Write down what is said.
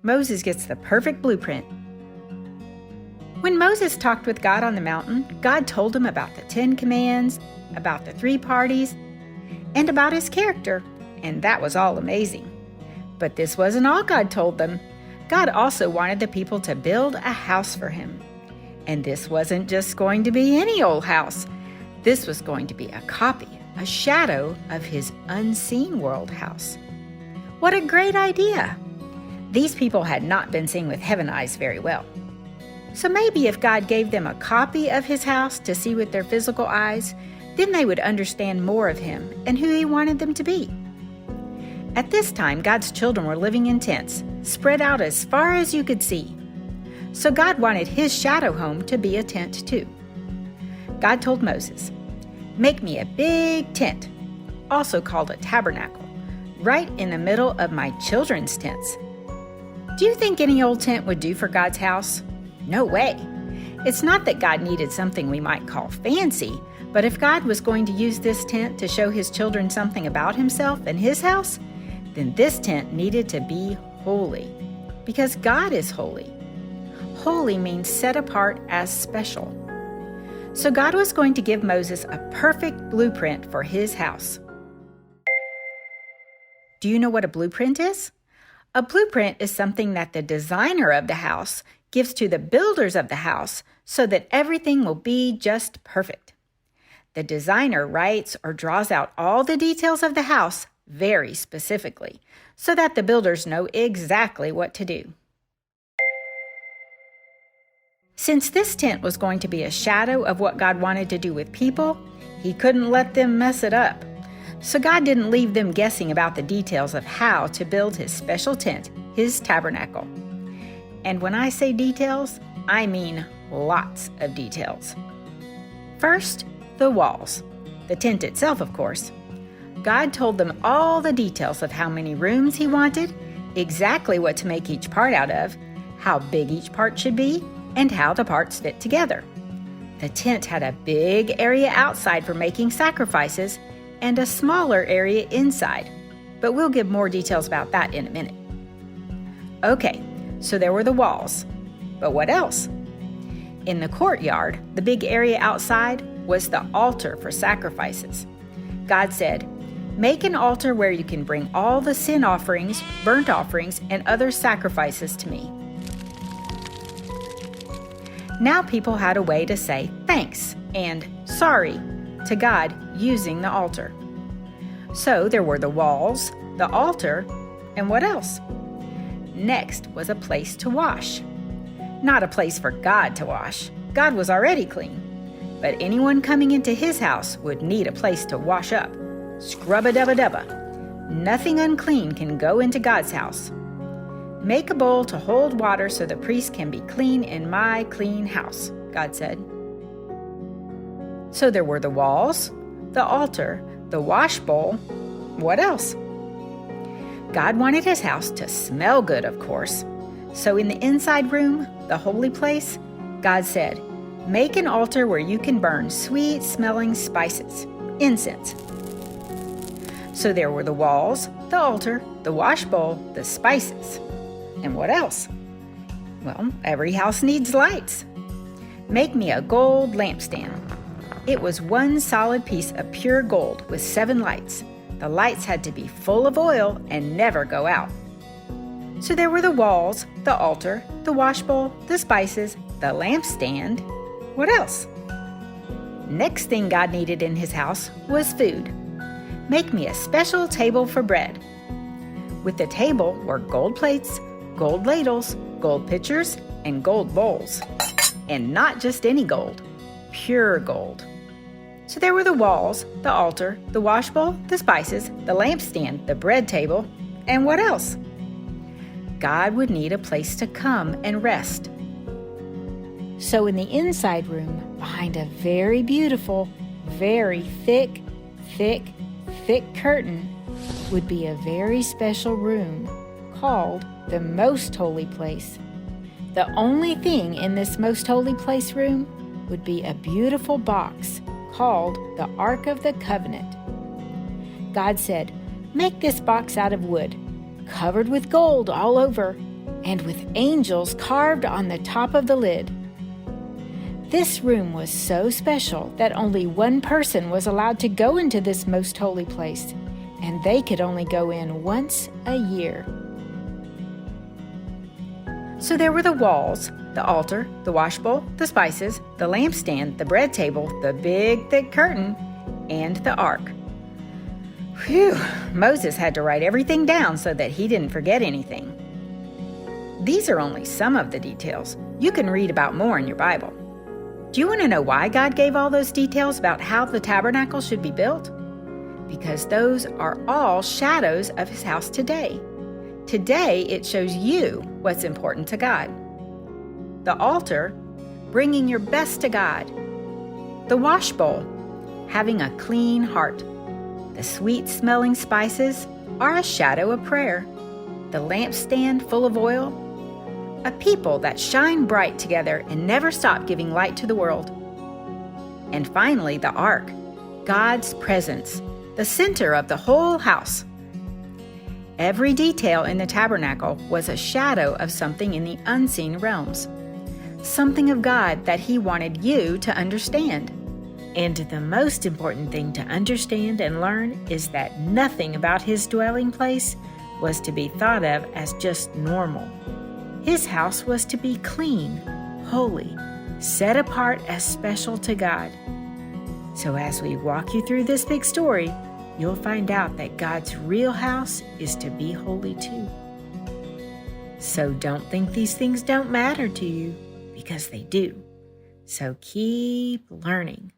Moses gets the perfect blueprint. When Moses talked with God on the mountain, God told him about the 10 commands, about the 3 parties, and about his character, and that was all amazing. But this wasn't all God told them. God also wanted the people to build a house for him. And this wasn't just going to be any old house. This was going to be a copy, a shadow of his unseen world house. What a great idea! These people had not been seeing with heaven eyes very well. So maybe if God gave them a copy of his house to see with their physical eyes, then they would understand more of him and who he wanted them to be. At this time, God's children were living in tents, spread out as far as you could see. So God wanted his shadow home to be a tent too. God told Moses, "Make me a big tent," also called a tabernacle, right in the middle of my children's tents. Do you think any old tent would do for God's house? No way. It's not that God needed something we might call fancy, but if God was going to use this tent to show his children something about himself and his house, then this tent needed to be holy, because God is holy. Holy means set apart as special. So God was going to give Moses a perfect blueprint for his house. Do you know what a blueprint is? A blueprint is something that the designer of the house gives to the builders of the house so that everything will be just perfect. The designer writes or draws out all the details of the house very specifically so that the builders know exactly what to do. Since this tent was going to be a shadow of what God wanted to do with people, he couldn't let them mess it up. So God didn't leave them guessing about the details of how to build his special tent, his tabernacle. And when I say details, I mean lots of details. First, the walls. The tent itself, of course. God told them all the details of how many rooms he wanted, exactly what to make each part out of, how big each part should be, and how the parts fit together. The tent had a big area outside for making sacrifices and a smaller area inside, but we'll give more details about that in a minute. Okay, so there were the walls, but what else? In the courtyard, the big area outside, was the altar for sacrifices. God said, "Make an altar where you can bring all the sin offerings, burnt offerings, and other sacrifices to me." Now people had a way to say thanks and sorry to God using the altar. So there were the walls, the altar, and what else? Next was a place to wash. Not a place for God to wash. God was already clean. But anyone coming into his house would need a place to wash up. Scrub-a-dubba-dubba. Nothing unclean can go into God's house. "Make a bowl to hold water so the priest can be clean in my clean house," God said. So there were the walls, the altar, the wash bowl. What else? God wanted his house to smell good, of course. So in the inside room, the holy place, God said, "Make an altar where you can burn sweet-smelling spices, incense." So there were the walls, the altar, the wash bowl, the spices. And what else? Well, every house needs lights. "Make me a gold lampstand." It was one solid piece of pure gold with 7 lights. The lights had to be full of oil and never go out. So there were the walls, the altar, the wash bowl, the spices, the lampstand. What else? Next thing God needed in his house was food. "Make me a special table for bread." With the table were gold plates, gold ladles, gold pitchers, and gold bowls. And not just any gold, pure gold. So there were the walls, the altar, the wash bowl, the spices, the lampstand, the bread table, and what else? God would need a place to come and rest. So in the inside room, behind a very beautiful, very thick curtain, would be a very special room called the Most Holy Place. The only thing in this Most Holy Place room would be a beautiful box called the Ark of the Covenant. God said, "Make this box out of wood, covered with gold all over, and with angels carved on the top of the lid. This room was so special that only one person was allowed to go into this most holy place, and they could only go in once a year. So there were the walls, the altar, the washbowl, the spices, the lampstand, the bread table, the big thick curtain, and the ark. Phew, Moses had to write everything down so that he didn't forget anything. These are only some of the details. You can read about more in your Bible. Do you want to know why God gave all those details about how the tabernacle should be built? Because those are all shadows of His house today. Today, it shows you what's important to God. The altar, bringing your best to God. The washbowl, having a clean heart. The sweet-smelling spices are a shadow of prayer. The lampstand full of oil, a people that shine bright together and never stop giving light to the world. And finally, the ark, God's presence, the center of the whole house. Every detail in the tabernacle was a shadow of something in the unseen realms, something of God that He wanted you to understand. And the most important thing to understand and learn is that nothing about His dwelling place was to be thought of as just normal. His house was to be clean, holy, set apart as special to God. So as we walk you through this big story, you'll find out that God's real house is to be holy too. So don't think these things don't matter to you, because they do. So keep learning.